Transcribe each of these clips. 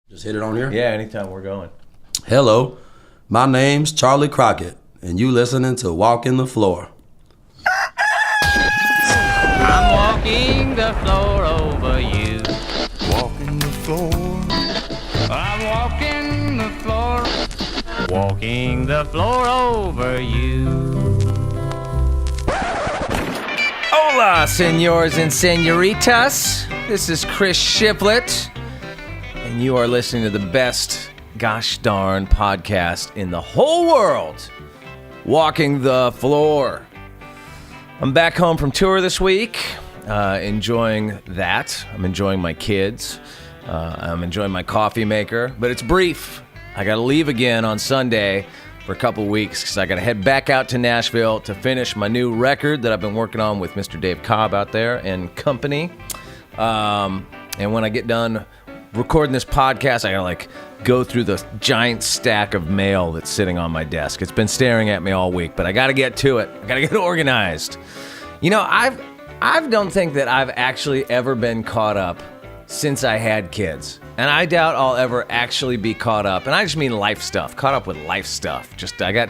Just hit it on here? Yeah, anytime we're going. Hello, my name's Charley Crockett, and you listening to Walking the Floor. I'm walking the floor over you. Walking the floor. I'm walking the floor. Walking the floor over you. Hola, senors and senoritas. This is Chris Shiplet, and you are listening to the best gosh darn podcast in the whole world, Walking the Floor. I'm back home from tour this week, enjoying that. I'm enjoying my kids. I'm enjoying my coffee maker, but it's brief. I got to leave again on Sunday for a couple weeks because I got to head back out to Nashville to finish my new record that I've been working on with Mr. Dave Cobb out there and company. And when I get done recording this podcast, I got to go through the giant stack of mail that's sitting on my desk. It's been staring at me all week, but I got to get to it. I got to get organized. You know, I don't think that I've actually ever been caught up since I had kids. And I doubt I'll ever actually be caught up. And I just mean life stuff, caught up with life stuff. I got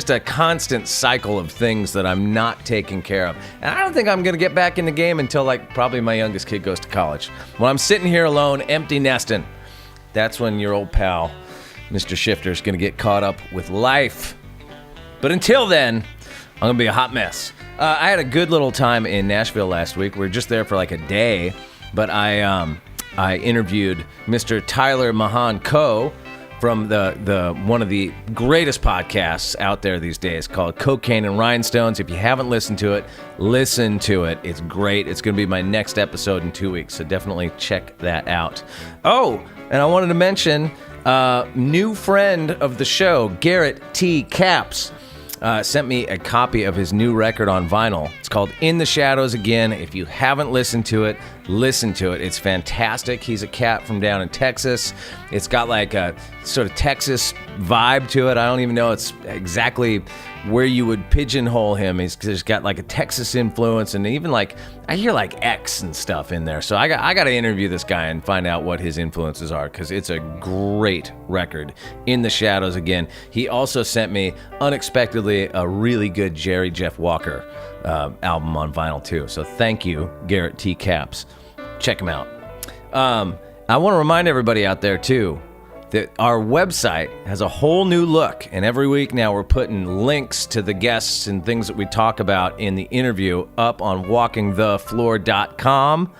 a constant cycle of things that I'm not taking care of. And I don't think I'm going to get back in the game until probably my youngest kid goes to college. When I'm sitting here alone, empty nesting, that's when your old pal, Mr. Shifter, is going to get caught up with life. But until then, I'm going to be a hot mess. I had a good little time in Nashville last week. We were just there for a day, but I interviewed Mr. Tyler Mahan Coe from the one of the greatest podcasts out there these days called Cocaine and Rhinestones. If you haven't listened to it, listen to it. It's great. It's going to be my next episode in 2 weeks, so definitely check that out. Oh, and I wanted to mention new friend of the show, Garrett T. Capps, sent me a copy of his new record on vinyl. It's called In the Shadows Again. If you haven't listened to it, listen to it. It's fantastic. He's a cat from down in Texas. It's got a sort of Texas vibe to it. I don't even know it's exactly where you would pigeonhole him. He's got a Texas influence, and even I hear X and stuff in there. So I got to interview this guy and find out what his influences are, because it's a great record. In the Shadows Again. He also sent me unexpectedly a really good Jerry Jeff Walker album on vinyl too. So thank you, Garrett T. Capps. Check him out. I want to remind everybody out there too that our website has a whole new look, and every week now we're putting links to the guests and things that we talk about in the interview up on walkingthefloor.com.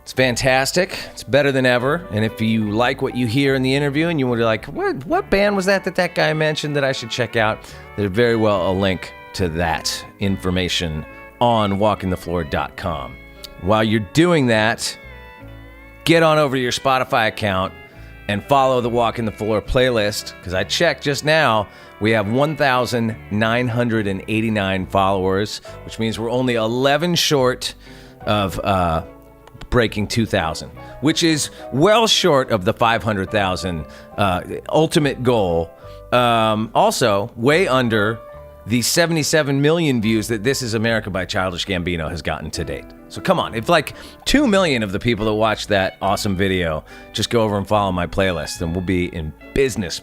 It's fantastic. It's better than ever. And if you like what you hear in the interview and you were like, what band was that guy mentioned that I should check out, there's very well a link to that information on walkingthefloor.com. While you're doing that, get on over to your Spotify account and follow the Walking the Floor playlist, because I checked just now, we have 1,989 followers, which means we're only 11 short of breaking 2,000, which is well short of the 500,000 ultimate goal. Also, way under the 77 million views that This Is America by Childish Gambino has gotten to date. So come on, if 2 million of the people that watched that awesome video just go over and follow my playlist, then we'll be in business.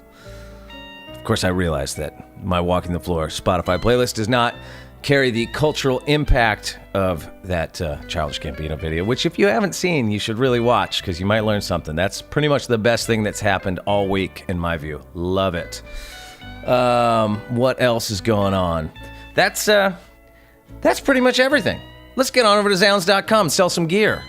Of course, I realize that my Walking the Floor Spotify playlist does not carry the cultural impact of that Childish Gambino video, which if you haven't seen, you should really watch, because you might learn something. That's pretty much the best thing that's happened all week, in my view. Love it. What else is going on? That's pretty much everything. Let's get on over to Zounds.com and sell some gear.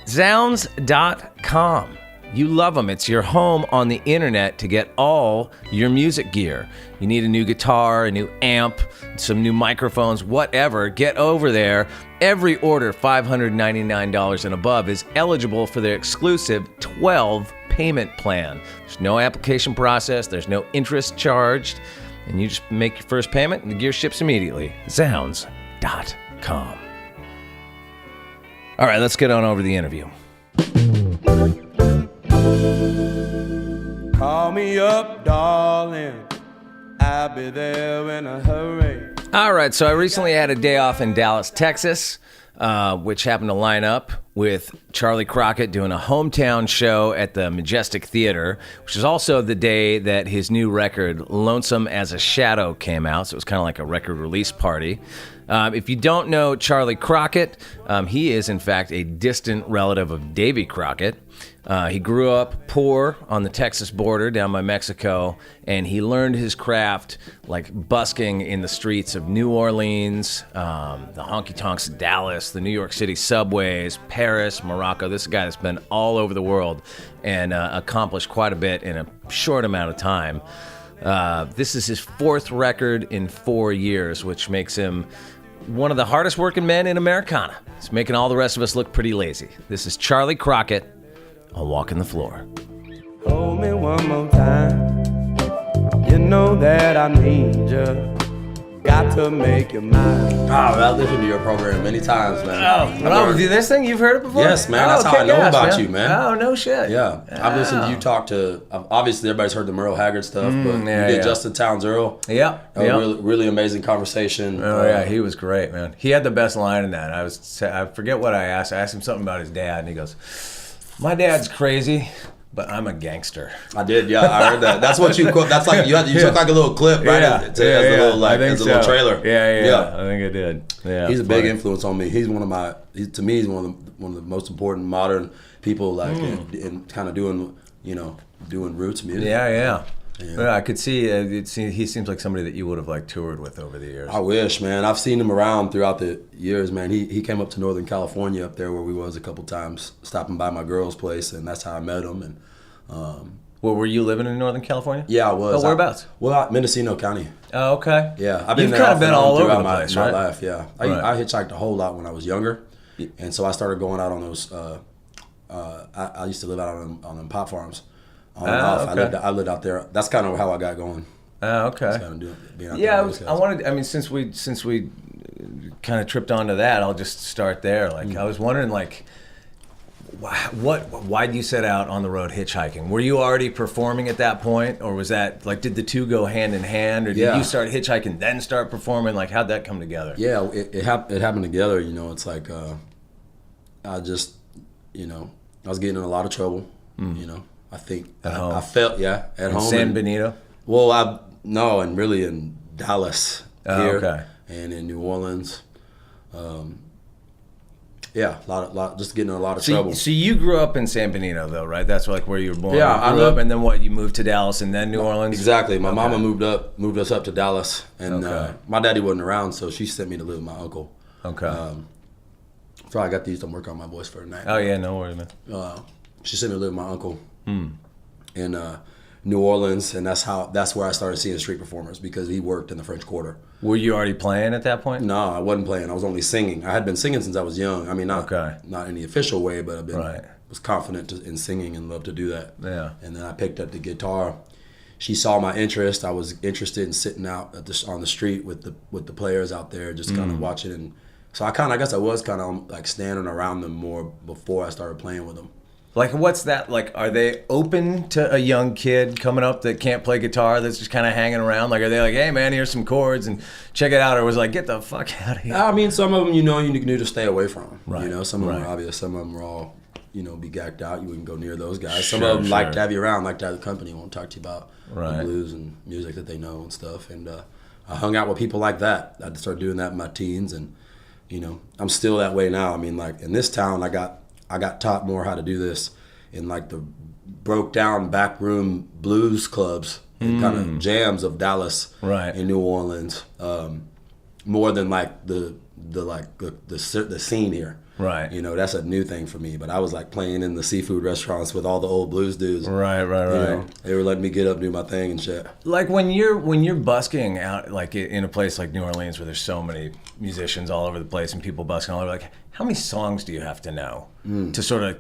Zounds.com. You love them. It's your home on the internet to get all your music gear. You need a new guitar, a new amp, some new microphones, whatever. Get over there. Every order $599 and above is eligible for their exclusive 12 payment plan. There's no application process. There's no interest charged. And you just make your first payment and the gear ships immediately. Zounds.com. All right, let's get on over to the interview. Call me up, darling. I'll be there in a hurry. All right, so I recently had a day off in Dallas, Texas, which happened to line up with Charley Crockett doing a hometown show at the Majestic Theater, which is also the day that his new record, Lonesome as a Shadow, came out. So it was kind of like a record release party. If you don't know Charley Crockett, he is, in fact, a distant relative of Davy Crockett. He grew up poor on the Texas border down by Mexico, and he learned his craft like busking in the streets of New Orleans, the honky-tonks of Dallas, the New York City subways, Paris, Morocco. This is a guy that's been all over the world and accomplished quite a bit in a short amount of time. This is his fourth record in 4 years, which makes him one of the hardest working men in Americana. He's making all the rest of us look pretty lazy. This is Charley Crockett on Walking the Floor. Hold me one more time. You know that I need you. Got to make you mine. I've listened to your program many times, man. This thing, you've heard it before? Yes, man. That's how I know about you, man. Oh, no shit. Yeah. I've listened to you talk to, obviously everybody's heard the Merle Haggard stuff, but you did Justin Townes Earl. Yeah. Really, really amazing conversation. Oh, yeah. He was great, man. He had the best line in that. I forget what I asked. I asked him something about his dad, and he goes, "My dad's crazy, but I'm a gangster." I did, yeah, I heard that. That's what you quote. That's like you took like a little clip, right? As a little trailer. Yeah. I think I did. Yeah, he's a big influence on me. He's one of my. To me, he's one of the most important modern people, like in kind of doing roots music. Yeah, I could see. He seems like somebody that you would have like toured with over the years. I wish, man. I've seen him around throughout the years, man. He came up to Northern California, up there where we was a couple times, stopping by my girl's place, and that's how I met him. And well, were you living in Northern California? Yeah, I was. Oh, whereabouts? Mendocino County. Oh, okay. Yeah, You've kind of been all over the place, right? My life, yeah. I hitchhiked a whole lot when I was younger, and so I started going out on those. I used to live out on them pot farms. On and off. Okay. I lived out there. That's kind of how I got going. Okay. Since we kind of tripped onto that, I'll just start there. Like, I was wondering, like, why did you set out on the road hitchhiking? Were you already performing at that point, or was that like, did the two go hand in hand, or did you start hitchhiking then start performing? Like, how'd that come together? Yeah, it happened together. It's like I just I was getting in a lot of trouble. I think I felt at home. San Benito? Well, and really in Dallas here, okay. And in New Orleans. Just getting in a lot of trouble. So you grew up in San Benito, though, right? That's like where you were born. Yeah, I grew up, and then what? You moved to Dallas and then New Orleans. Exactly. My mama moved us up to Dallas, and my daddy wasn't around, so she sent me to live with my uncle. Okay. So I got to use some work on my voice for a night. Oh yeah, no worries, man. She sent me to live with my uncle in New Orleans, and that's where I started seeing street performers because he worked in the French Quarter. Were you already playing at that point? No, I wasn't playing. I was only singing. I had been singing since I was young. I mean, not in the official way, but I've been was confident in singing and loved to do that. Yeah. And then I picked up the guitar. She saw my interest. I was interested in sitting out on the street with the players out there, just kind of watching. And so I guess I was kind of like standing around them more before I started playing with them. Like, what's that? Like, are they open to a young kid coming up that can't play guitar that's just kind of hanging around? Like, are they like, hey, man, here's some chords and check it out? Or was it like, get the fuck out of here? I mean, some of them, you need to stay away from. Right. Some of them are obvious. Some of them are all, be gacked out. You wouldn't go near those guys. Some of them like to have you around, like to have the company, won't talk to you about the blues and music that they know and stuff. And I hung out with people like that. I started doing that in my teens, and, I'm still that way now. I mean, like, in this town, I got taught more how to do this in like the broke down backroom blues clubs and kind of jams of Dallas and New Orleans, more than like the scene here. Right. That's a new thing for me. But I was like playing in the seafood restaurants with all the old blues dudes. Right. They were letting me get up and do my thing and shit. Like when you're busking out like in a place like New Orleans where there's so many musicians all over the place and people busking all over, like how many songs do you have to know to sort of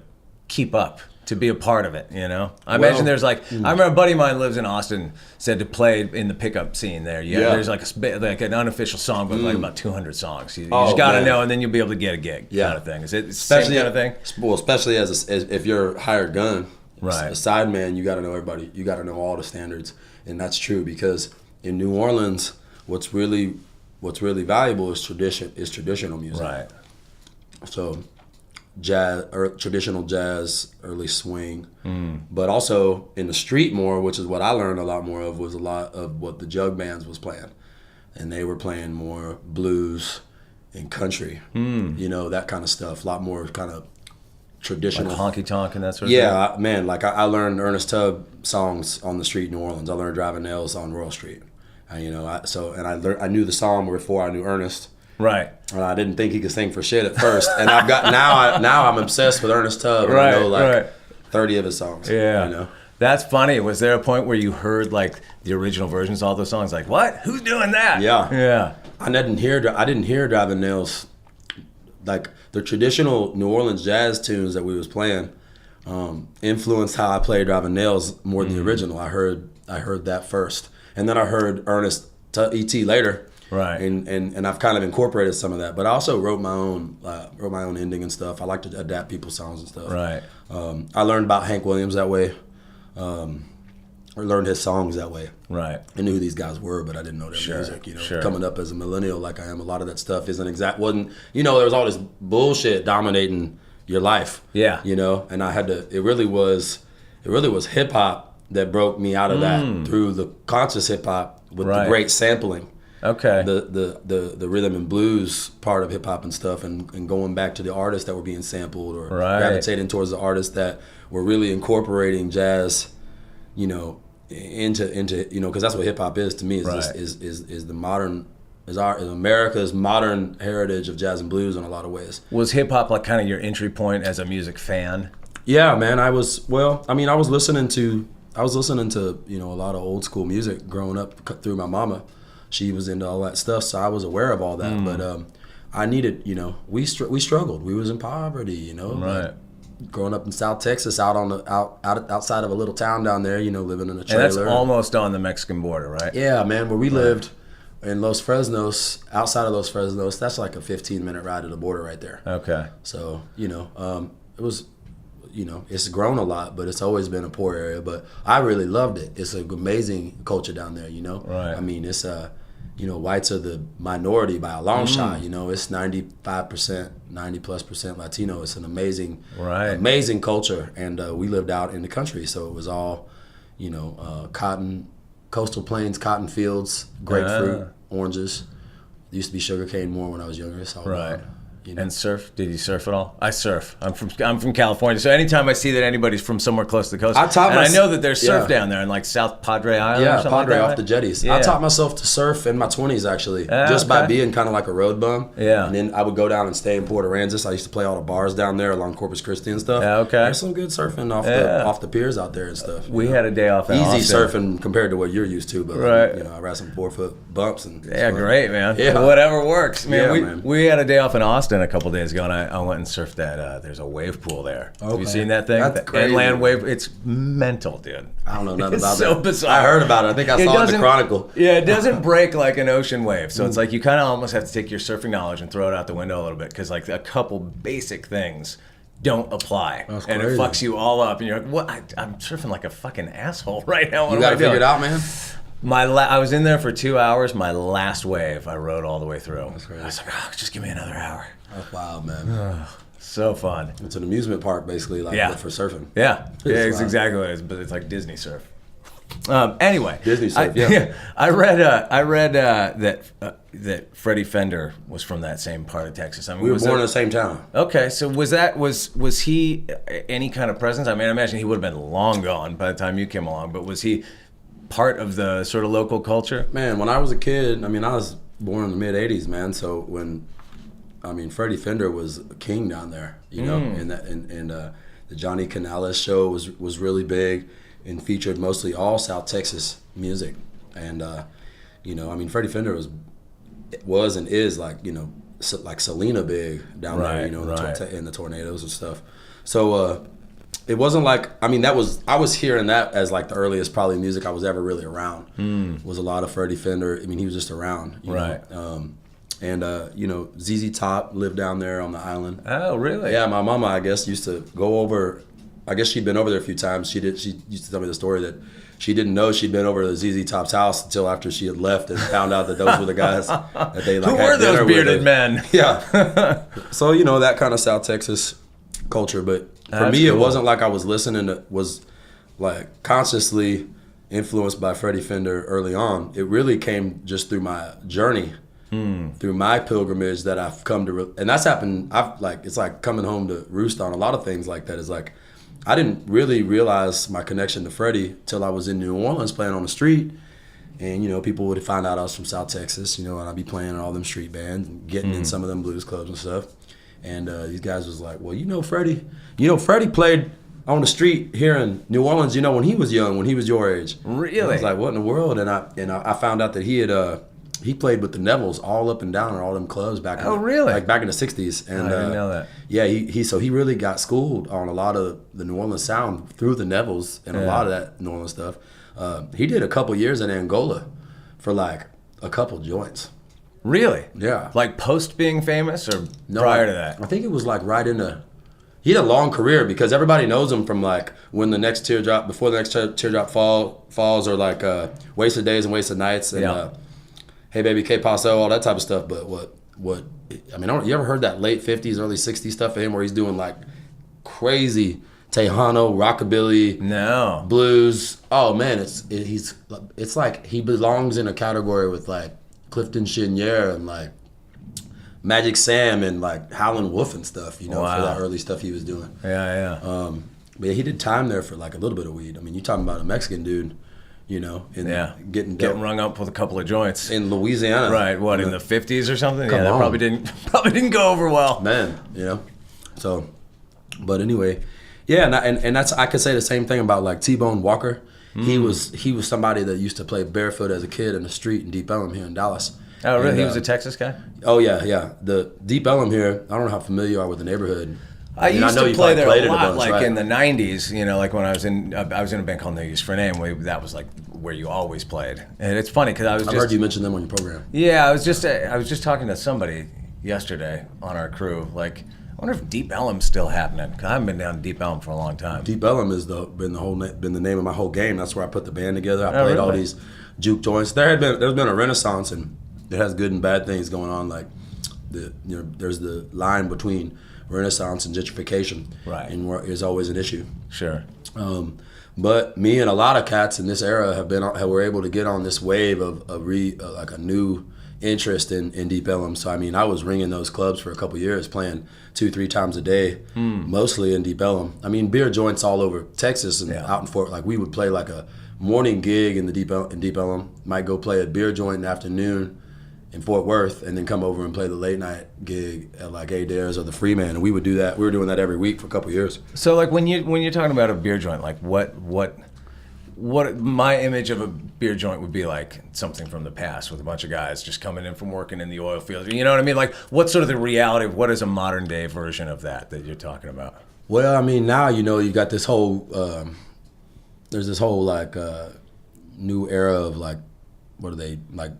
keep up? To be a part of it, I imagine there's like, I remember a buddy of mine lives in Austin, said to play in the pickup scene there. There's like an unofficial song book, like about 200 songs. You just got to know, and then you'll be able to get a gig, kind of thing. Is it especially the same kind of thing? Well, especially as if you're a hired gun, right? A side man, you got to know everybody. You got to know all the standards, and that's true because in New Orleans, what's really valuable is traditional music. Right. So jazz or traditional jazz, early swing, but also in the street more, which is what I learned a lot more of, was a lot of what the jug bands was playing, and they were playing more blues and country, that kind of stuff, a lot more kind of traditional, like honky-tonk and that sort of thing. Yeah, man, like I learned Ernest Tubb songs on the street in New Orleans. I learned Driving Nails on Royal Street, and I knew the song before I knew Ernest. Right. I didn't think he could sing for shit at first, and I've got now I'm obsessed with Ernest Tubb, and I know 30 of his songs. Yeah. That's funny. Was there a point where you heard like the original versions of all those songs? Like, what? Who's doing that? Yeah. I didn't hear Driving Nails, like the traditional New Orleans jazz tunes that we was playing influenced how I played Driving Nails more than the original. I heard that first, and then I heard Ernest E.T. later. Right. And I've kind of incorporated some of that, but I also wrote my own ending and stuff. I like to adapt people's songs and stuff. Right. I learned about Hank Williams that way, or learned his songs that way. Right. I knew who these guys were, but I didn't know their music. Coming up as a millennial like I am, a lot of that stuff wasn't. There was all this bullshit dominating your life. Yeah. And I had to. It really was hip hop that broke me out of that through the conscious hip hop with the great sampling. Okay. The rhythm and blues part of hip hop and stuff, and going back to the artists that were being sampled, or gravitating towards the artists that were really incorporating jazz, into because that's what hip hop is to me. Is the modern is America's modern heritage of jazz and blues in a lot of ways. Was hip hop like kind of your entry point as a music fan? Yeah, man. I was listening to a lot of old school music growing up through my mama. She was into all that stuff, so I was aware of all that. But I needed, we struggled. We was in poverty, Right. Growing up in South Texas, outside of a little town down there, living in a trailer. And that's almost on the Mexican border, right? Yeah, man. Where we lived in Los Fresnos, outside of Los Fresnos, that's like a 15-minute ride to the border right there. Okay. So, it was, it's grown a lot, but it's always been a poor area. But I really loved it. It's an amazing culture down there, Right. I mean, it's whites are the minority by a long shot. It's 95%, 90+% Latino. It's an amazing culture, and we lived out in the country, so it was all, cotton, coastal plains, cotton fields, grapefruit, oranges. There used to be sugarcane more when I was younger. So right. And surf? Did you surf at all? I surf. I'm from California, so anytime I see that anybody's from somewhere close to the coast, I know that there's surf down there in like South Padre Island. Yeah, or something Padre like that, off the jetties. Yeah. I taught myself to surf in my 20s actually, just by being kind of like a road bum. Yeah. And then I would go down and stay in Port Aransas. I used to play all the bars down there along Corpus Christi and stuff. Yeah, okay. There's some good surfing off the piers out there and stuff. We had a day off in Easy Austin. surfing compared to what you're used to, but I ride some 4-foot bumps and great, man. Yeah. Whatever works, man. We had a day off in Austin a couple days ago, and I went and surfed that. There's a wave pool there. Okay. Have you seen that thing? That's crazy. Inland wave. It's mental, dude. I don't know nothing about that. It's so bizarre. I heard about it. I think I saw it in the Chronicle. Yeah, it doesn't break like an ocean wave. So it's like you kind of almost have to take your surfing knowledge and throw it out the window a little bit, because like a couple basic things don't apply. That's and crazy. It fucks you all up. And you're like, what? I'm surfing like a fucking asshole right now. You got to figure it out, man. I was in there for 2 hours. My last wave, I rode all the way through. That's crazy. I was like, just give me another hour. That's wild, man. So fun. It's an amusement park, basically, like for surfing. Yeah, it's exactly what it is, but it's like Disney surf. Anyway, Disney surf. I read that Freddie Fender was from that same part of Texas. I mean, we were born in the same town. Okay, so was he any kind of presence? I mean, I imagine he would have been long gone by the time you came along, but was he part of the sort of local culture? Man, when I was a kid, I mean, I was born in the mid '80s, man. So Freddie Fender was a king down there, and the Johnny Canales show was really big and featured mostly all South Texas music, and Freddie Fender was and is like Selena big down there, in the tornadoes and stuff. So it wasn't like I was hearing that as like the earliest probably music I was ever really around was a lot of Freddie Fender. I mean, he was just around, you know. And ZZ Top lived down there on the island. Oh, really? Yeah, my mama, I guess, used to go over. I guess she'd been over there a few times. She used to tell me the story that she didn't know she'd been over to ZZ Top's house until after she had left and found out that those were the guys that they like. Who were those bearded men? Yeah. So that kind of South Texas culture. But for me, it wasn't like I was listening to, was like consciously influenced by Freddie Fender early on. It really came just through my journey, through my pilgrimage that I've come to, and that's happened. It's like coming home to roost on a lot of things like that. Is like, I didn't really realize my connection to Freddie till I was in New Orleans playing on the street. And, you know, people would find out I was from South Texas, you know, and I'd be playing in all them street bands and getting in some of them blues clubs and stuff. And these guys was like, well, Freddie played on the street here in New Orleans, you know, when he was young, when he was your age. Really? And I was like, what in the world? And I found out that he played with the Nevilles all up and down in all them clubs back in back in the 60s. And I didn't know that. Yeah, he really got schooled on a lot of the New Orleans sound through the Nevilles and a lot of that New Orleans stuff. He did a couple years in Angola for like a couple joints. Really? Yeah. Like post being famous or prior to that? I think it was like right in the... He had a long career because everybody knows him from like when the next teardrop, before the next teardrop falls, or like Wasted Days and Wasted Nights and Hey Baby, K Paso, all that type of stuff. But you ever heard that late 50s, early 60s stuff of him where he's doing like crazy Tejano, rockabilly, blues. Oh man, it's like he belongs in a category with like Clifton Chenier and like Magic Sam and like Howlin' Wolf and stuff, you know, for that early stuff he was doing. Yeah. But he did time there for like a little bit of weed. I mean, you're talking about a Mexican dude, you know, getting rung up with a couple of joints in Louisiana. Right? What, in the 50s or something? That probably didn't go over well. Man, you know. So, but anyway. Yeah, and that's, I could say the same thing about like T-Bone Walker. He was somebody that used to play barefoot as a kid in the street in Deep Ellum here in Dallas. Oh, really? And, he was a Texas guy? Oh, yeah. The Deep Ellum here, I don't know how familiar you are with the neighborhood. I used to play there a lot, like in the 90s, you know, like when I was in a band called No Use for a Name. That was like where you always played. And it's funny because I've heard you mention them on your program. Yeah, I was just talking to somebody yesterday on our crew, like, I wonder if Deep Ellum's still happening. Cause I haven't been down to Deep Ellum for a long time. Deep Ellum has been the name of my whole game. That's where I put the band together. I played all these juke joints. There's been a renaissance, and it has good and bad things going on. Like there's the line between renaissance and gentrification, right? And there's always an issue. Sure. But me and a lot of cats in this era were able to get on this wave of like a new interest in Deep Ellum. So I mean, I was ringing those clubs for a couple years, playing 2-3 times a day, mostly in Deep Ellum. I mean, beer joints all over Texas and out in Fort. Like we would play like a morning gig in Deep Ellum. Might go play a beer joint in the afternoon in Fort Worth, and then come over and play the late night gig at like Adair's or the Freeman. And we would do that. We were doing that every week for a couple years. So like when you're talking about a beer joint, like what my image of a beer joint would be like something from the past with a bunch of guys just coming in from working in the oil fields. You know what I mean? Like, what's sort of the reality of what is a modern day version of that you're talking about? Well, I mean, now, you know, you got this whole, there's this whole like new era of like, what are they, like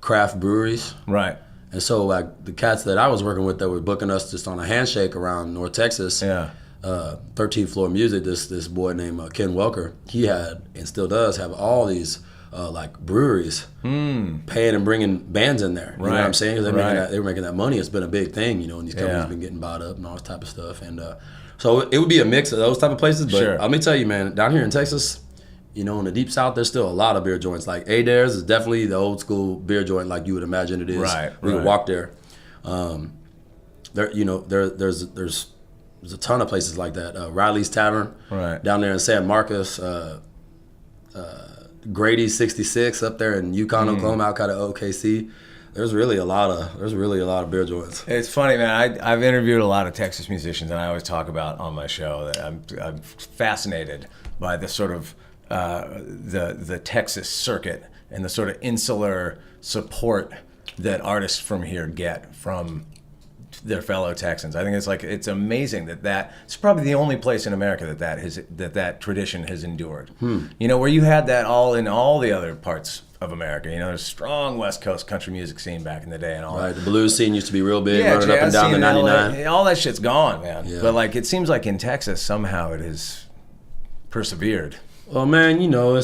craft breweries. Right. And so like the cats that I was working with that were booking us just on a handshake around North Texas. Yeah. 13th Floor Music, this boy named Ken Welker, he had and still does have all these like breweries paying and bringing bands in there. You know what I'm saying? Because they were making that money. It's been a big thing, you know, and these companies have been getting bought up and all this type of stuff. And so it would be a mix of those type of places. But let me tell you, man, down here in Texas, you know, in the deep south, there's still a lot of beer joints. Like Adair's is definitely the old school beer joint like you would imagine it is. We would walk there. There's a ton of places like that. Riley's Tavern down there in San Marcos. Grady's 66 up there in Yukon, Oklahoma, out kind of OKC. There's really a lot of beer joints. It's funny, man. I've interviewed a lot of Texas musicians, and I always talk about on my show that I'm fascinated by the sort of the Texas circuit and the sort of insular support that artists from here get from their fellow Texans. I think it's amazing that it's probably the only place in America that tradition has endured. You know, where you had that all in all the other parts of America. You know, there's a strong West Coast country music scene back in the day and all. Right, the blues scene used to be real big, running up and down the 99. All that shit's gone, man. Yeah. But like, it seems like in Texas somehow it has persevered. Well, man, you know,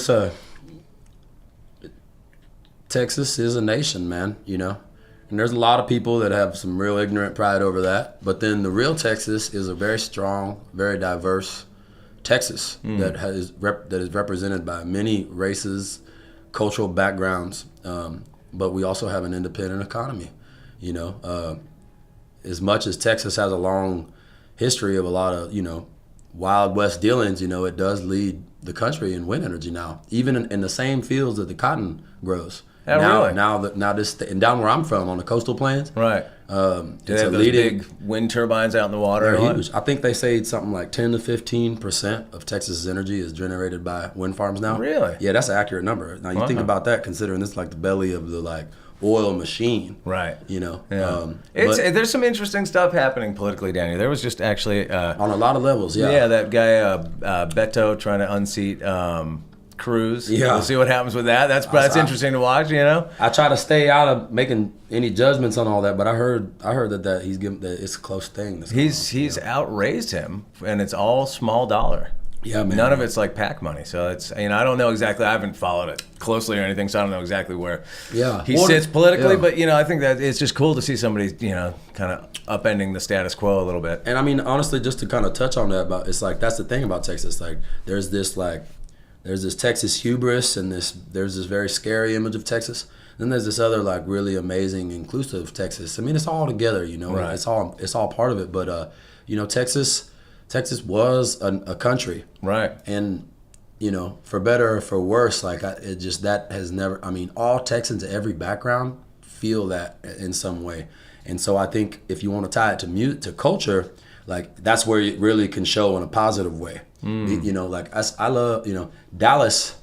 Texas is a nation, man. You know. And there's a lot of people that have some real ignorant pride over that. But then the real Texas is a very strong, very diverse Texas that is represented by many races, cultural backgrounds. But we also have an independent economy. You know, as much as Texas has a long history of a lot of, you know, Wild West dealings, you know, it does lead the country in wind energy now, even in the same fields that the cotton grows. Oh, really? Now this and down where I'm from on the coastal plains, right? Do they have those big wind turbines out in the water? They're huge. I think they say something like 10 to 15% of Texas's energy is generated by wind farms now. Really? Yeah, that's an accurate number. Now you think about that, considering this is like the belly of the like oil machine, right? You know, there's some interesting stuff happening politically down here. There was just actually on a lot of levels, yeah, that guy Beto trying to unseat Cruz. Yeah, we'll see what happens with that. That's interesting to watch. You know, I try to stay out of making any judgments on all that, but I heard that he's given that it's a close thing. He's outraised him, and it's all small dollar. Yeah, man. None of it's like PAC money, so it's, you know, I don't know exactly. I haven't followed it closely or anything, so I don't know exactly where he sits politically. But you know, I think that it's just cool to see somebody, you know, kind of upending the status quo a little bit. And I mean, honestly, just to kind of touch on that, about it's like that's the thing about Texas. Like, there's this Texas hubris, and there's this very scary image of Texas. Then there's this other like really amazing, inclusive Texas. I mean, it's all together, you know. Right. It's all part of it. But you know, Texas was a country, right? And you know, for better or for worse, like it just that has never. I mean, all Texans, every background, feel that in some way. And so I think if you want to tie it to culture, like that's where it really can show in a positive way. You know, like I love, you know, Dallas.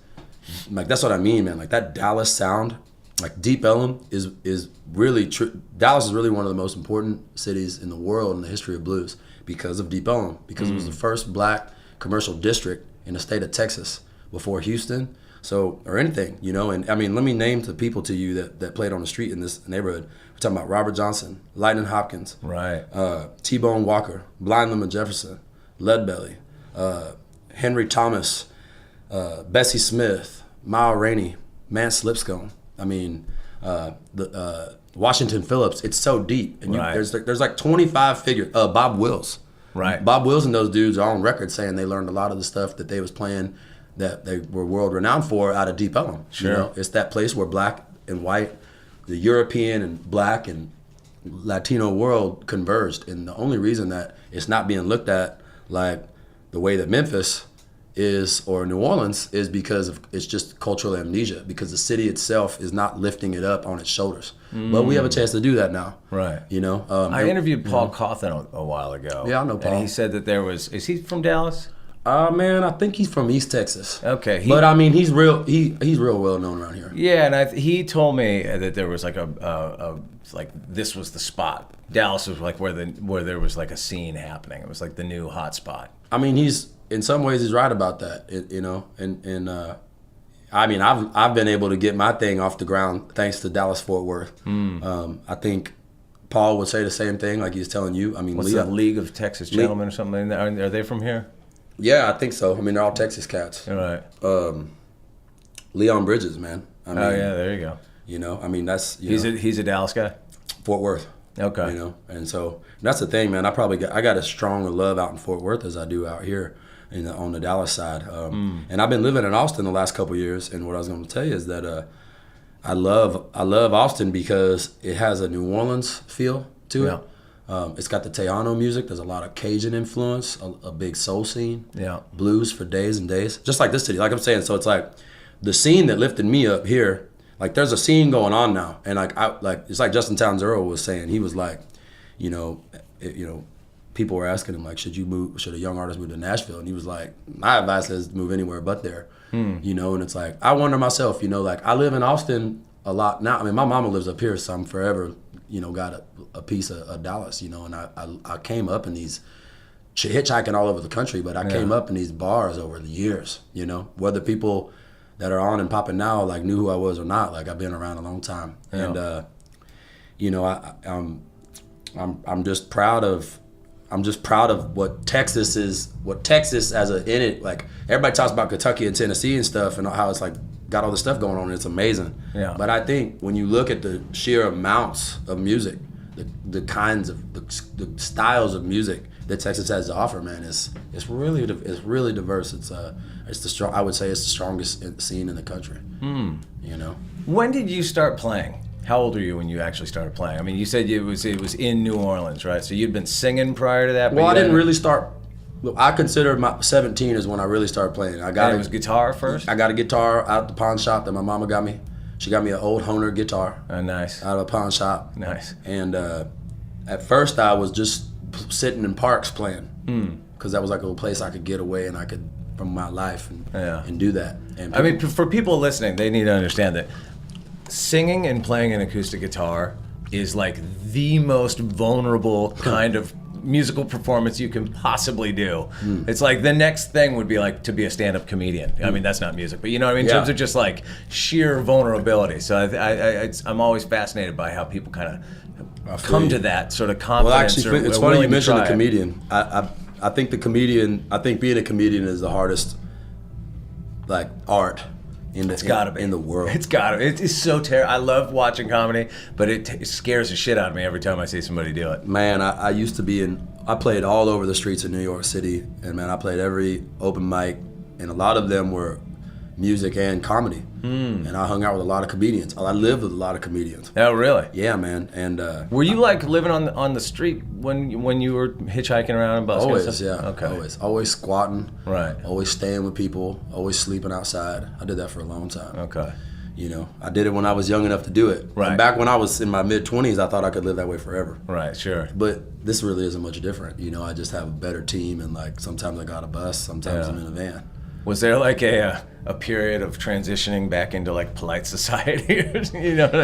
Like that's what I mean, man. Like that Dallas sound, like Deep Ellum is really true. Dallas is really one of the most important cities in the world in the history of blues because of Deep Ellum, because it was the first black commercial district in the state of Texas before Houston. So, or anything, you know. And I mean, let me name the people to you that played on the street in this neighborhood. We're talking about Robert Johnson, Lightning Hopkins, right? T-Bone Walker, Blind Lemon Jefferson, Leadbelly, Henry Thomas, Bessie Smith, Mile Rainey, Mance Lipscomb. I mean, Washington Phillips. It's so deep, and there's like 25 figures. Bob Wills, right? Bob Wills and those dudes are on record saying they learned a lot of the stuff that they was playing, that they were world renowned for, out of Deep Ellum. Sure, you know? It's that place where black and white, the European and black and Latino world converged, and the only reason that it's not being looked at like the way that Memphis is or New Orleans is because it's just cultural amnesia, because the city itself is not lifting it up on its shoulders. But we have a chance to do that now. Right. You know? I interviewed Paul Cawthon a while ago. Yeah, I know Paul. And he said that is he from Dallas? Man, I think he's from East Texas. Okay. But I mean, he's real well known around here. Yeah, and he told me that there was like like this was the spot. Dallas was like where there was like a scene happening. It was like the new hot spot. I mean, in some ways he's right about that. You know, and I mean, I've been able to get my thing off the ground thanks to Dallas Fort Worth. I think Paul would say the same thing, like he was telling you. I mean, what's that, League of Texas Gentlemen or something? Are they from here? Yeah, I think so. I mean, they're all Texas cats. All right. Leon Bridges, man. I mean, yeah, there you go. You know, I mean, that's he's a Dallas guy. Fort Worth. Okay. You know, and so that's the thing, man. I got as strong a love out in Fort Worth as I do out here on the Dallas side. And I've been living in Austin the last couple of years, and what I was going to tell you is that I love Austin because it has a New Orleans feel to it. It's got the Tejano music. There's a lot of Cajun influence, a big soul scene. Yeah. Blues for days and days, just like this city. Like I'm saying, so it's like the scene that lifted me up here. Like there's a scene going on now, and it's like Justin Townes Earl was saying. He was like, people were asking him like, should a young artist move to Nashville? And he was like, my advice is to move anywhere but there. You know, and it's like I wonder myself, you know, like I live in Austin a lot now. I mean, my mama lives up here, so I'm forever, you know, got a piece of Dallas, you know, and I came up in these hitchhiking all over the country, but I came up in these bars over the years, you know, whether people that are on and popping now like knew who I was or not. Like I've been around a long time, and you know, I'm just proud of what Texas is. What Texas in it, like everybody talks about Kentucky and Tennessee and stuff, and how it's like got all this stuff going on, and it's amazing. Yeah. But I think when you look at the sheer amounts of music, the kinds of the styles of music that Texas has to offer, man, it's really diverse. I would say it's the strongest scene in the country. You know. When did you start playing? How old were you when you actually started playing? I mean, you said it was in New Orleans, right? So you'd been singing prior to that. Well, I didn't really start. I consider my 17 is when I really started playing. It was guitar first? I got a guitar out the pawn shop that my mama got me. She got me an old Hohner guitar. Oh, nice. Out of a pawn shop. Nice. And at first I was just sitting in parks playing. Because that was like a little place I could get away and I could, from my life, and do that. And I mean, for people listening, they need to understand that singing and playing an acoustic guitar is like the most vulnerable kind of musical performance you can possibly do. It's like the next thing would be like to be a stand-up comedian. I mean, that's not music, but you know what I mean? In terms of just like sheer vulnerability. So I'm always fascinated by how people kind of come to that sort of confidence. Well, actually, it's funny you mentioned the comedian. I think being a comedian is the hardest, like, art in the world. It's gotta be. It's so terrible. I love watching comedy, but it scares the shit out of me every time I see somebody do it. Man, I used to I played all over the streets of New York City, and man, I played every open mic, and a lot of them were music and comedy. And I hung out with a lot of comedians. I lived with a lot of comedians. Oh, really? Yeah, man. And were you like living on the street when you were hitchhiking around and busking? Always, yeah. Okay. Always squatting. Right. Always staying with people. Always sleeping outside. I did that for a long time. Okay. You know, I did it when I was young enough to do it. Right. And back when I was in my mid-20s, I thought I could live that way forever. Right, sure. But this really isn't much different. You know, I just have a better team, and like sometimes I got a bus, sometimes I'm in a van. Was there like a period of transitioning back into like polite society? You know what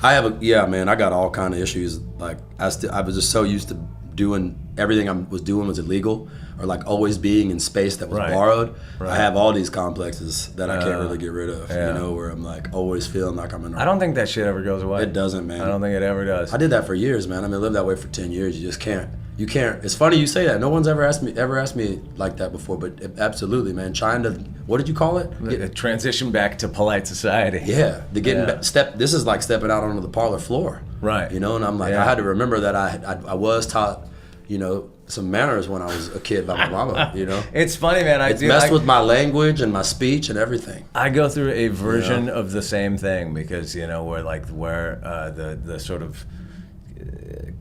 I mean? Man, I got all kind of issues. Like I was just so used to doing everything I was doing was illegal, or like always being in space that was borrowed. Right. I have all these complexes that I can't really get rid of. You know, where I'm like always feeling like I'm in. I don't think that shit ever goes away. It doesn't, man. I don't think it ever does. I did that for years, man. I mean, I lived that way for 10 years. You just can't. You can't. It's funny you say that. No one's ever asked me like that before, but absolutely, man. Trying to, what did you call it? Transition back to polite society. Yeah, this is like stepping out onto the parlor floor. Right. You know, and I'm like, I had to remember that I was taught, you know, some manners when I was a kid by my mama. You know. It's funny, man. It's messed with my language and my speech and everything. I go through a version of the same thing because you know where the sort of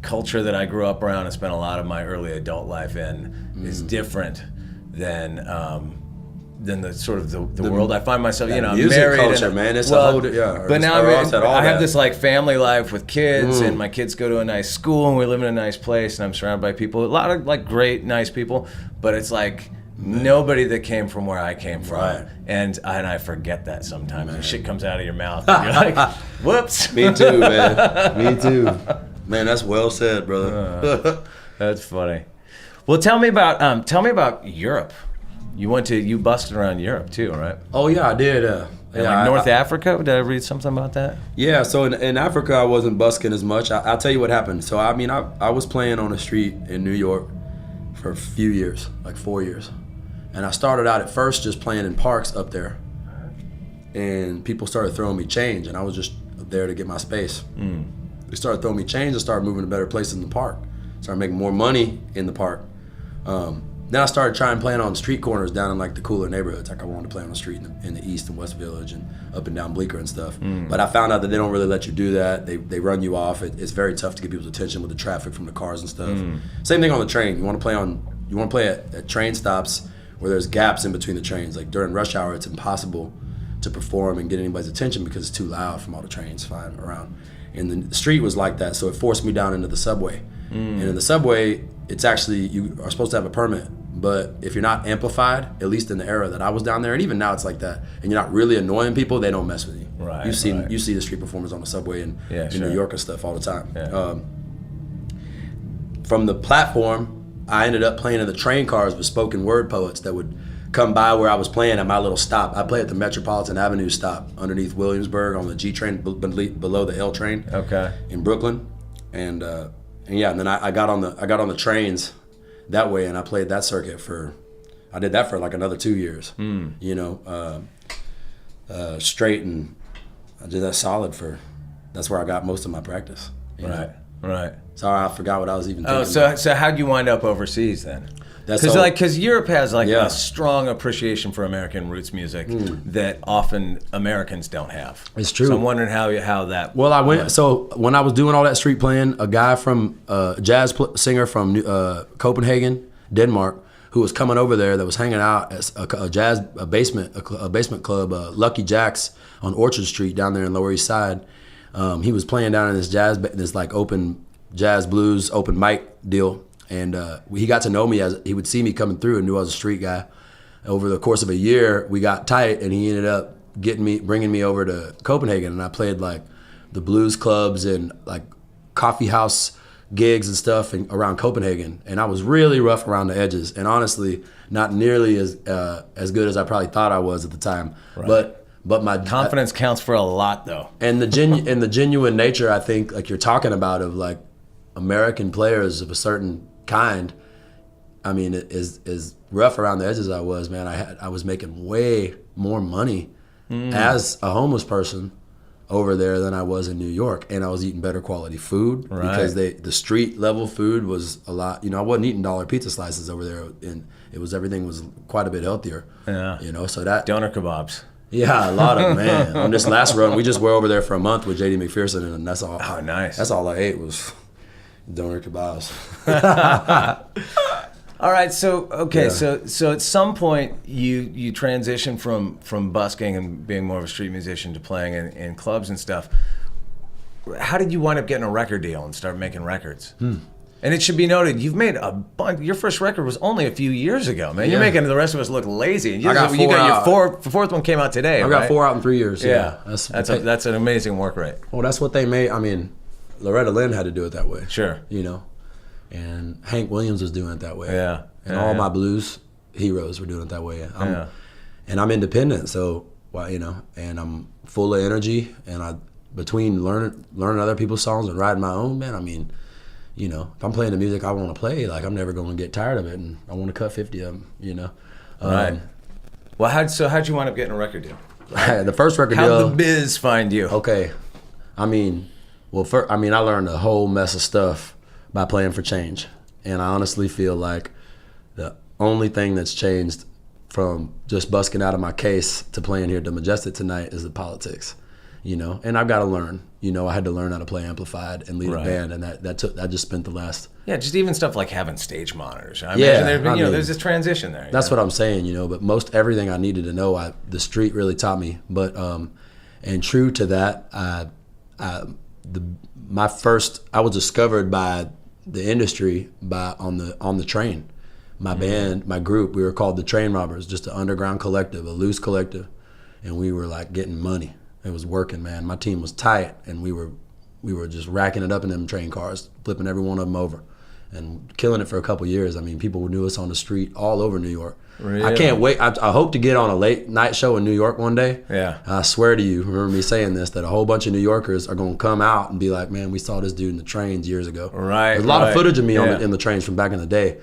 culture that I grew up around and spent a lot of my early adult life in is different than the sort of the world I find myself, you know, music married culture, man. It's a whole, But now I have this like family life with kids, and my kids go to a nice school, and we live in a nice place, and I'm surrounded by people, a lot of like great, nice people, but it's like nobody that came from where I came from, and I forget that sometimes. And shit comes out of your mouth, and you're like, whoops. Me too, man. Me too. Man, that's well said, brother. That's funny. Well, tell me about Europe. You busted around Europe too, right? Oh yeah, I did. North Africa? Did I read something about that? Yeah. So in Africa, I wasn't busking as much. I'll tell you what happened. So I mean, I was playing on the street in New York for a few years, like 4 years, and I started out at first just playing in parks up there, and people started throwing me change, and I was just there to get my space. They started throwing me change and started moving to better places in the park. Started making more money in the park. Then I started trying playing on street corners down in like the cooler neighborhoods. Like I wanted to play on the street in the East and West Village and up and down Bleecker and stuff. But I found out that they don't really let you do that. They run you off. It's very tough to get people's attention with the traffic from the cars and stuff. Same thing on the train. You want to play at train stops where there's gaps in between the trains. Like during rush hour, it's impossible to perform and get anybody's attention because it's too loud from all the trains flying around. And the street was like that, so it forced me down into the subway. And in the subway, it's actually, you are supposed to have a permit, but if you're not amplified, at least in the era that I was down there, and even now it's like that, and you're not really annoying people, they don't mess with you. Right. You see the street performers on the subway in New York and stuff all the time. Yeah. From the platform, I ended up playing in the train cars with spoken word poets that would come by where I was playing at my little stop. I play at the Metropolitan Avenue stop underneath Williamsburg on the G train below the L train. Okay. In Brooklyn, and then I got on the trains that way, and I played that circuit I did that for like another 2 years. You know, straight, and I did that solid that's where I got most of my practice. Right. Sorry, I forgot what I was even thinking. So how'd you wind up overseas then? Because Europe has a strong appreciation for American roots music that often Americans don't have. It's true. So I'm wondering how that. Well, I went. So when I was doing all that street playing, a guy from jazz singer from Copenhagen, Denmark, who was coming over there, that was hanging out at a basement club, Lucky Jack's on Orchard Street down there in Lower East Side. He was playing down in this open jazz blues open mic deal. And he got to know me as he would see me coming through and knew I was a street guy. Over the course of a year, we got tight, and he ended up bringing me over to Copenhagen, and I played like the blues clubs and like coffee house gigs and stuff around Copenhagen. And I was really rough around the edges, and honestly, not nearly as good as I probably thought I was at the time. Right. But my confidence counts for a lot, though. And the genuine nature, I think, like you're talking about, of like American players of a certain kind, I mean, as rough around the edges as I was, man, I was making way more money as a homeless person over there than I was in New York, and I was eating better quality food because the street level food was a lot. I wasn't eating dollar pizza slices over there, and everything was quite a bit healthier. Yeah, so that doner kebabs. Yeah, a lot of man. On this last run, we just were over there for a month with JD McPherson, and that's all. Oh, nice. That's all I ate was doner kebabs. All right, so at some point you transition from busking and being more of a street musician to playing in clubs and stuff. How did you wind up getting a record deal and start making records? And it should be noted, you've made a bunch. Your first record was only a few years ago, man. You're making the rest of us look lazy. And your fourth one came out today. I got 4 out in 3 years. Yeah. That's an amazing work rate. Well, that's what they made. I mean, Loretta Lynn had to do it that way. Sure. And Hank Williams was doing it that way. Yeah. And all my blues heroes were doing it that way. And I'm independent, so and I'm full of energy. And between learning other people's songs and writing my own, man, I mean, if I'm playing the music I want to play, like I'm never going to get tired of it, and I want to cut 50 of them. Right. Well, how'd you wind up getting a record deal? The first record deal. How'd the biz find you? Okay, I learned a whole mess of stuff by playing for change, and I honestly feel like the only thing that's changed from just busking out of my case to playing here at the Majestic tonight is the politics. And I've got to learn. I had to learn how to play amplified and lead a band, and I just spent the last. Yeah, just even stuff like having stage monitors. I imagine there's this transition there. That's what I'm saying, but most everything I needed to know, the street really taught me. But and true to that, I was discovered by the industry on the train. My band, my group, we were called the Train Robbers, just an underground collective, a loose collective, and we were like getting money. It was working, man. My team was tight, and we were just racking it up in them train cars, flipping every one of them over, and killing it for a couple years. I mean, people knew us on the street all over New York. Really? I can't wait. I hope to get on a late night show in New York one day. Yeah. I swear to you, remember me saying this, that a whole bunch of New Yorkers are going to come out and be like, man, we saw this dude in the trains years ago. Right. There's a lot of footage of me in the trains from back in the day.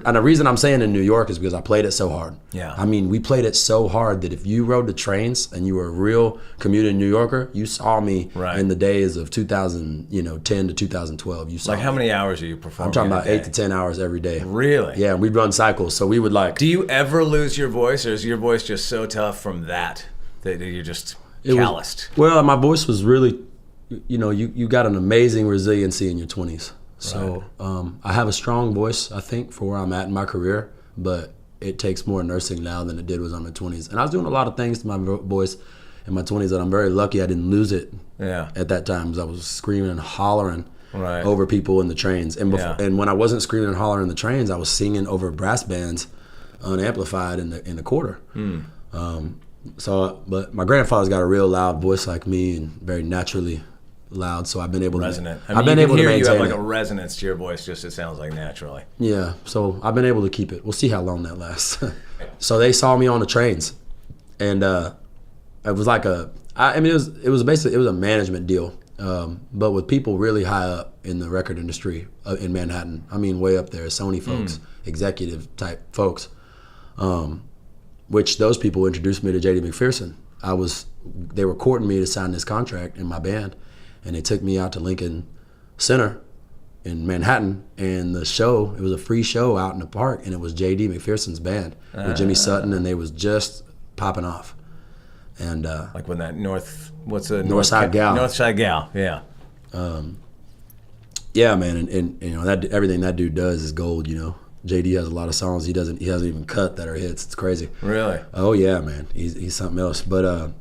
And the reason I'm saying in New York is because I played it so hard. Yeah. I mean, we played it so hard that if you rode the trains and you were a real commuting New Yorker, you saw me in the days of 2010 to 2012. You saw how many hours are you performing? I'm talking about 8 to 10 hours every day. Really? Yeah, we'd run cycles, so we would like. Do you ever lose your voice, or is your voice just so tough from that you're just calloused? Well, my voice was really, you got an amazing resiliency in your 20s. So I have a strong voice, I think, for where I'm at in my career, but it takes more nursing now than it did was on my 20s. And I was doing a lot of things to my voice in my 20s that I'm very lucky I didn't lose it at that time, because I was screaming and hollering over people in the trains. And and when I wasn't screaming and hollering in the trains, I was singing over brass bands unamplified in the quarter. But my grandfather's got a real loud voice like me and very naturally loud, so I've been able resonant. to. I've been able to maintain you have like it. a resonance to your voice, just it sounds like naturally. Yeah, so I've been able to keep it. We'll see how long that lasts. So they saw me on the trains, and it was like it was a management deal, but with people really high up in the record industry in Manhattan. I mean, way up there, Sony folks, executive type folks, which those people introduced me to JD McPherson. they were courting me to sign this contract in my band, and they took me out to Lincoln Center in Manhattan, and it was a free show out in the park, and it was J.D. McPherson's band with Jimmy Sutton, and they was just popping off. And like when that North Side Gal, yeah. Yeah, man, and you know that everything that dude does is gold. You know, JD has a lot of songs he hasn't even cut that are hits. It's crazy. Really? Oh yeah, man, he's something else. But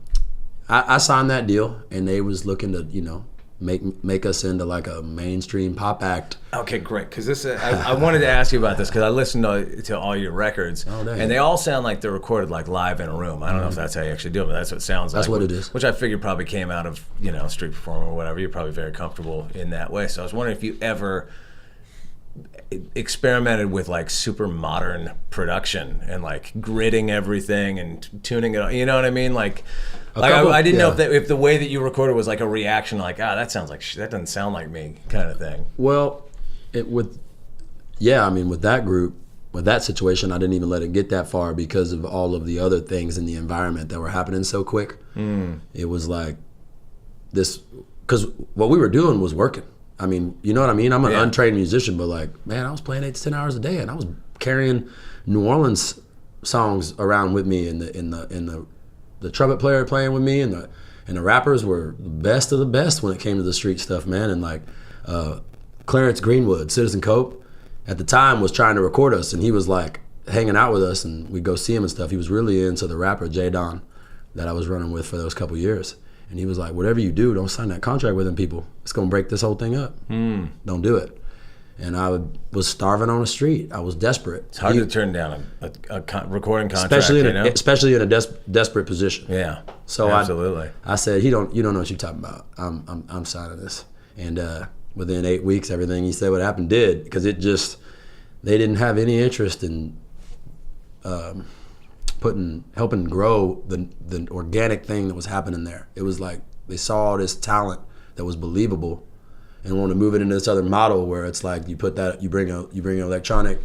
I signed that deal, and they was looking to make us into like a mainstream pop act. Okay, great. Because this, I wanted to ask you about this because I listened to all your records, and they all sound like they're recorded like live in a room. I don't know if that's how you actually do it, but that's what it sounds like. That's what it is. Which I figured probably came out of street performing or whatever. You're probably very comfortable in that way. So I was wondering if you ever experimented with like super modern production and like gridding everything and tuning it. You know what I mean? Like I didn't know if the way that you recorded was like a reaction, like that sounds like that doesn't sound like me, kind of thing. Well, with that group, with that situation, I didn't even let it get that far because of all of the other things in the environment that were happening so quick. It was like this, because what we were doing was working. I mean, you know what I mean? I'm an untrained musician, but like, man, I was playing 8 to 10 hours a day, and I was carrying New Orleans songs around with me, and the trumpet player playing with me, and the rappers were the best of the best when it came to the street stuff, man. And like Clarence Greenwood, Citizen Cope, at the time was trying to record us, and he was like hanging out with us, and we'd go see him and stuff. He was really into the rapper J Don that I was running with for those couple years. And he was like, whatever you do, don't sign that contract with them people. It's going to break this whole thing up. Don't do it. And I was starving on the street. I was desperate. It's hard to turn down a recording contract, especially in a desperate position. Yeah, so absolutely. I said, you don't know what you're talking about. I'm signing this. And within 8 weeks, everything he said would happen did, because they didn't have any interest in helping grow the organic thing that was happening there. It was like they saw all this talent that was believable and wanted to move it into this other model where it's like you bring an electronic.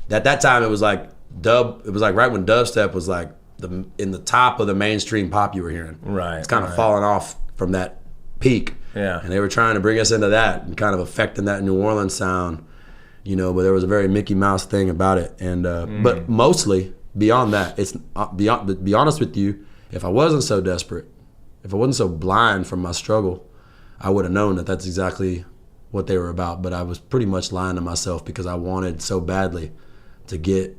At that time it was like dub. It was like right when dubstep was like in the top of the mainstream pop you were hearing. Right. It's kind of falling off from that peak. Yeah. And they were trying to bring us into that and kind of affecting that New Orleans sound, but there was a very Mickey Mouse thing about it. And but mostly beyond that, it's beyond. To be honest with you, if I wasn't so desperate, if I wasn't so blind from my struggle, I would have known that that's exactly what they were about. But I was pretty much lying to myself because I wanted so badly to get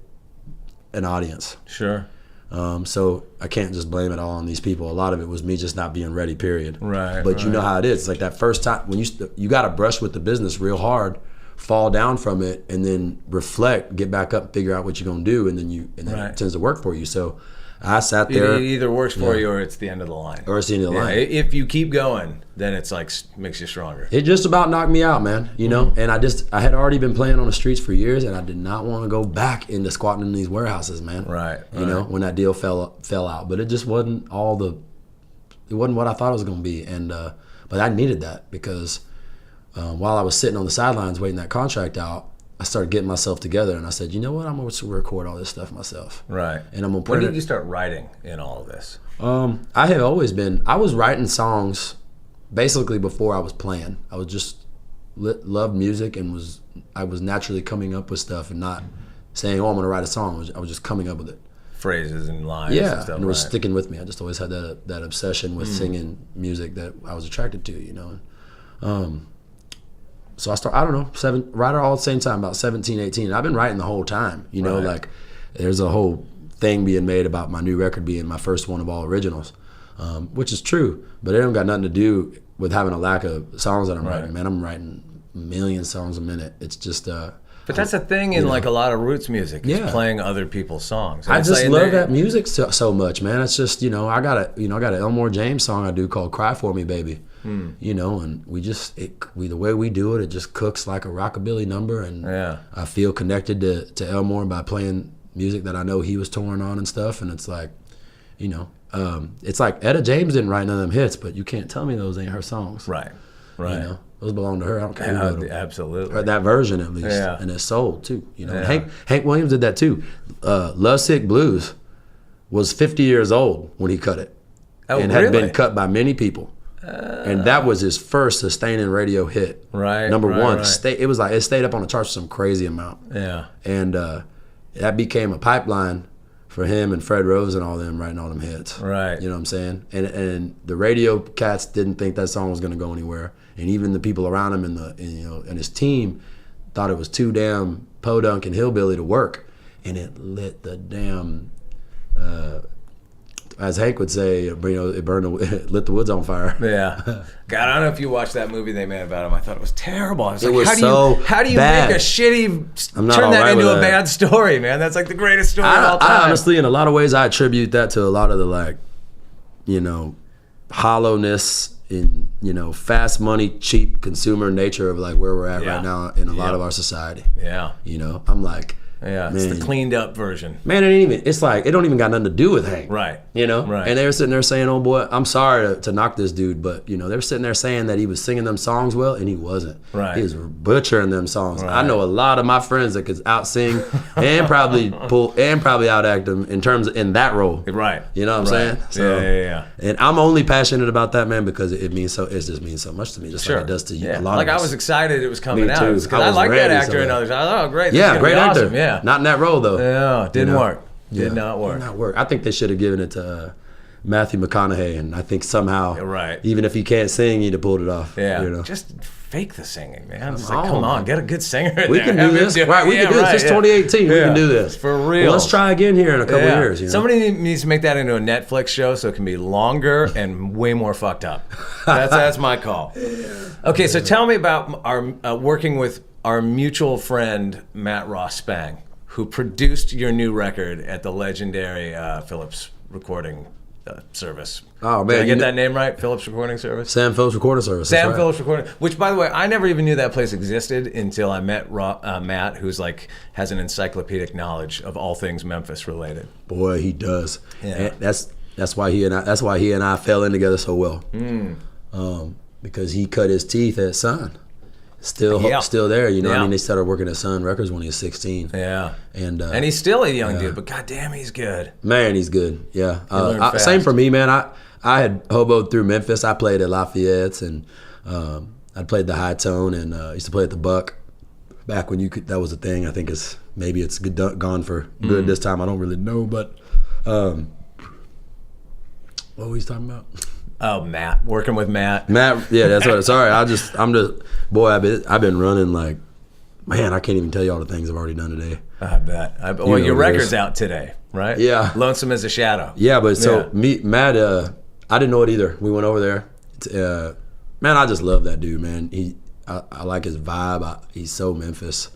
an audience. Sure. So I can't just blame it all on these people. A lot of it was me just not being ready, period. Right. But you know how it is. It's like that first time when you got to brush with the business real hard, fall down from it, and then reflect, get back up, figure out what you're gonna do, and then it tends to work for you. So I sat there. It either works for you or it's the end of the line. Or it's the end of the line. If you keep going, then it's like makes you stronger. It just about knocked me out, man. And I had already been playing on the streets for years, and I did not want to go back into squatting in these warehouses, man. Right. When that deal fell out, but it just wasn't it wasn't what I thought it was gonna be, and but I needed that because while I was sitting on the sidelines waiting that contract out, I started getting myself together, and I said, you know what, I'm going to record all this stuff myself. Right. And I'm going to When did you start writing in all of this? I have always been. I was writing songs basically before I was playing. I was just loved music, and I was naturally coming up with stuff and not saying, oh, I'm going to write a song. I was just coming up with it. Phrases and lines and stuff. And it was sticking with me. I just always had that obsession with singing music that I was attracted to, So I started, I don't know, right all at the same time, about 17, 18. I've been writing the whole time, like there's a whole thing being made about my new record being my first one of all originals, which is true, but it don't got nothing to do with having a lack of songs that I'm writing, man. I'm writing a million songs a minute. It's just... But that's a thing in like a lot of roots music, is playing other people's songs. And I just love that music so much, man. It's just, I got an Elmore James song I do called Cry For Me, Baby. And the way we do it just cooks like a rockabilly number, and I feel connected to Elmore by playing music that I know he was touring on and stuff, and it's like, it's like Etta James didn't write none of them hits, but you can't tell me those ain't her songs. Right. Those belong to her. I don't care who wrote them. Absolutely. Or that version at least, and it's sold too. Hank Williams did that too. Lovesick Blues was 50 years old when he cut it. and had been cut by many people. And that was his first sustaining radio hit. Right. Number one. Right. It was like it stayed up on the charts for some crazy amount. Yeah. And that became a pipeline for him and Fred Rose and all them writing all them hits. Right. You know what I'm saying? And the radio cats didn't think that song was gonna go anywhere. And even the people around him and his team thought it was too damn podunk and hillbilly to work. And it lit the damn as Hank would say, it lit the woods on fire. Yeah. God, I don't know if you watched that movie they made about him. I thought it was terrible. I was like, how do you bad. make a shitty, turn that into a bad story, man? That's like the greatest story of all time. I honestly, in a lot of ways, I attribute that to a lot of the hollowness in, fast money, cheap consumer nature of like where we're at right now in a lot of our society. Yeah. I'm like, yeah, man, it's the cleaned up version. Man, it's like, it don't even got nothing to do with Hank. Right. Right. And they were sitting there saying, oh boy, I'm sorry to knock this dude, but they were sitting there saying that he was singing them songs well, and he wasn't. Right. He was butchering them songs. Right. I know a lot of my friends that could out sing and probably out act them in that role. Right. You know what I'm saying? So, yeah. And I'm only passionate about that, man, because it just means so much to me, just like it does to you. A lot of us. I was excited it was coming out. Too. Because I like that actor and others. Oh, great. Yeah, great actor. Awesome. Yeah. Not in that role though. Yeah, didn't work. Did not work. I think they should have given it to Matthew McConaughey, and I think somehow, right, even if he can't sing, he'd have pulled it off. Yeah, just fake the singing, man. Come on, get a good singer in we there. Can do this. Right, we can do this. It's 2018. We can do this. For real. Well, let's try again here in a couple years. Somebody needs to make that into a Netflix show so it can be longer and way more fucked up. That's my call. Okay, so tell me about our working with our mutual friend, Matt Ross Spang, who produced your new record at the legendary Phillips Recording Service. Oh, man. Did I get that name right? Phillips Recording Service? Sam Phillips Recording Service. Sam Phillips Recording, which, by the way, I never even knew that place existed until I met Matt, who's has an encyclopedic knowledge of all things Memphis related. Boy, he does. Yeah. And that's why he and I fell in together so well. Because he cut his teeth at Sun. Still there, I mean, they started working at Sun Records when he was 16. Yeah. And he's still a young dude, but goddamn, he's good. Man, he's good. Yeah. Same for me, man. I had hoboed through Memphis. I played at Lafayette's, and I played the High Tone, and used to play at the Buck back when that was a thing. I think maybe it's gone for good this time. I don't really know, but what were we talking about? Oh, Matt, working with Matt. Matt, yeah, that's what. Sorry, I've been running like, man, I can't even tell you all the things I've already done today. I bet. Well, your record's out today, right? Yeah. Lonesome as a Shadow. Yeah, but Matt, I didn't know it either. We went over there. Man, I just love that dude, man. I like his vibe. He's so Memphis.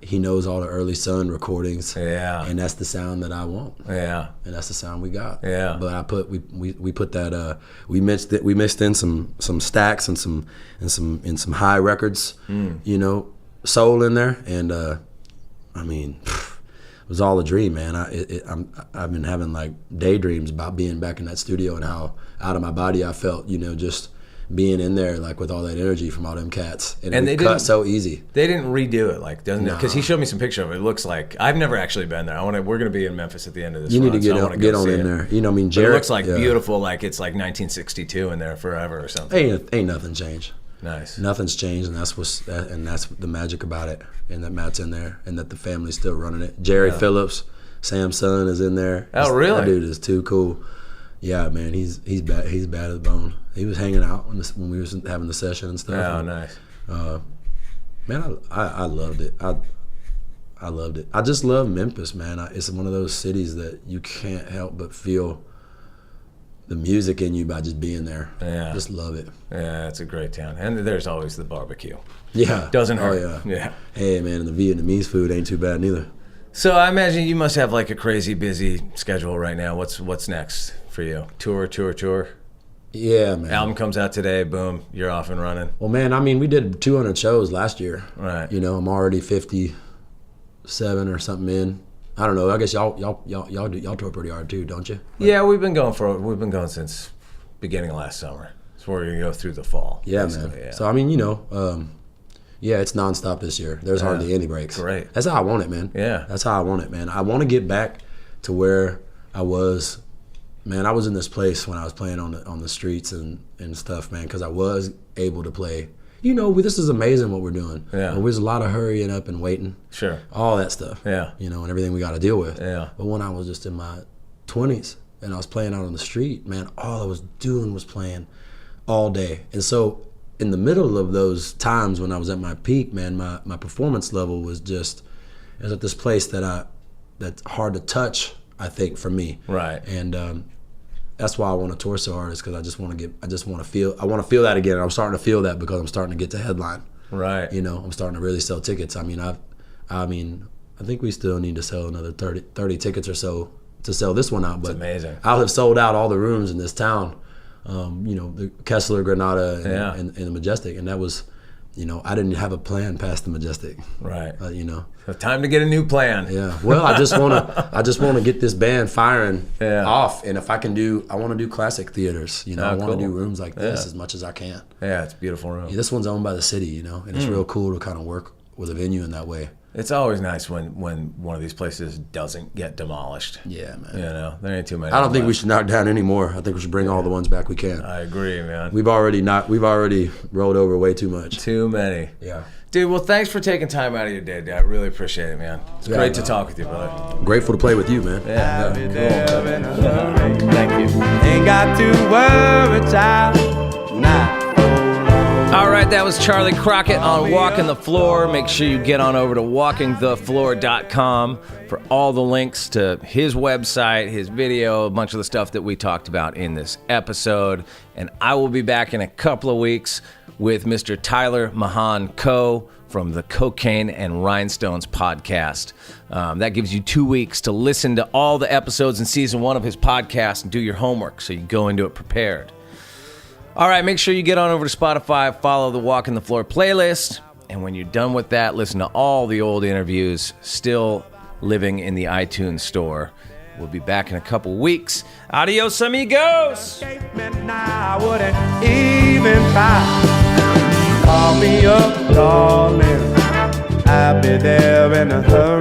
He knows all the early Sun recordings. Yeah. And that's the sound that I want. Yeah. And that's the sound we got. Yeah. But we put that we mixed in some stacks and some high records, soul in there, and I mean, it was all a dream, man. I've been having like daydreams about being back in that studio and how out of my body I felt, just being in there like with all that energy from all them cats, and they cut so easy. They didn't redo it, doesn't it? Because he showed me some picture of it. It looks like I've never actually been there. We're gonna be in Memphis at the end of this. You need to get on in there. I mean, Jared. It looks like beautiful, like it's like 1962 in there forever or something. Ain't nothing changed. Nice. Nothing's changed, and that's the magic about it. And that Matt's in there, and that the family's still running it. Jerry Phillips, Sam's son, is in there. Oh, really? That dude is too cool. Yeah, man, he's bad. He's bad as a bone. He was hanging out when we was having the session and stuff. Oh, and, nice. Man, I loved it. I loved it. I just love Memphis, man. It's one of those cities that you can't help but feel the music in you by just being there. Yeah. Just love it. Yeah, it's a great town. And there's always the barbecue. Yeah. Doesn't hurt. Oh, yeah. Yeah. Hey, man, and the Vietnamese food ain't too bad neither. So I imagine you must have like a crazy busy schedule right now. What's next for you? Tour? Yeah, man. Album comes out today, boom, you're off and running. Well, man, I mean, we did 200 shows last year. Right. I'm already 57 or something in. I don't know. I guess y'all tour pretty hard too, don't you? Yeah, we've been going since beginning of last summer. So we're gonna go through the fall. Yeah, man. Yeah. So I mean, it's nonstop this year. There's hardly any breaks. Great. That's how I want it, man. Yeah. That's how I want it, man. I want to get back to where I was man, I was in this place when I was playing on the streets and stuff, man, because I was able to play. You know, this is amazing what we're doing. Yeah. There's a lot of hurrying up and waiting. Sure. All that stuff. Yeah. You know, and everything we got to deal with. Yeah. But when I was just in my 20s and I was playing out on the street, man, all I was doing was playing all day. And so in the middle of those times when I was at my peak, man, my performance level was just, it was at this place that's hard to touch, I think, for me. Right. And that's why I want to tour so hard, is because I want to feel that again. And I'm starting to feel that because I'm starting to get to headline. Right. You know, I'm starting to really sell tickets. I think we still need to sell another 30 tickets or so to sell this one out. But it's amazing. I'll have sold out all the rooms in this town. You know, the Kessler, Granada, and the Majestic, and that was, you know, I didn't have a plan past the Majestic. Right. You know. So time to get a new plan. Yeah. Well, I just wanna get this band firing off, and if I want to do classic theaters. You know, I want to do rooms like this as much as I can. Yeah, it's a beautiful room. Yeah, this one's owned by the city, you know, and it's real cool to kind of work with a venue in that way. It's always nice when one of these places doesn't get demolished. Yeah, man. You know, there ain't too many. I don't think we should knock down any more. I think we should bring all the ones back we can. I agree, man. We've already rolled over way too much. Too many. Yeah. Dude, well, thanks for taking time out of your day, Dad. I really appreciate it, man. It's great to talk with you, brother. I'm grateful to play with you, man. Yeah. Cool. Thank you. Ain't got to worry, child. Not All right, that was Charley Crockett on Walking the Floor. Make sure you get on over to walkingthefloor.com for all the links to his website, his video, a bunch of the stuff that we talked about in this episode. And I will be back in a couple of weeks with Mr. Tyler Mahan Coe from the Cocaine and Rhinestones podcast. That gives you 2 weeks to listen to all the episodes in season 1 of his podcast and do your homework so you go into it prepared. All right, make sure you get on over to Spotify, follow the Walk in the Floor playlist, and when you're done with that, listen to all the old interviews still living in the iTunes store. We'll be back in a couple weeks. Adios, amigos! I wouldn't even try. Call me up, darling. I'll be there in a hurry.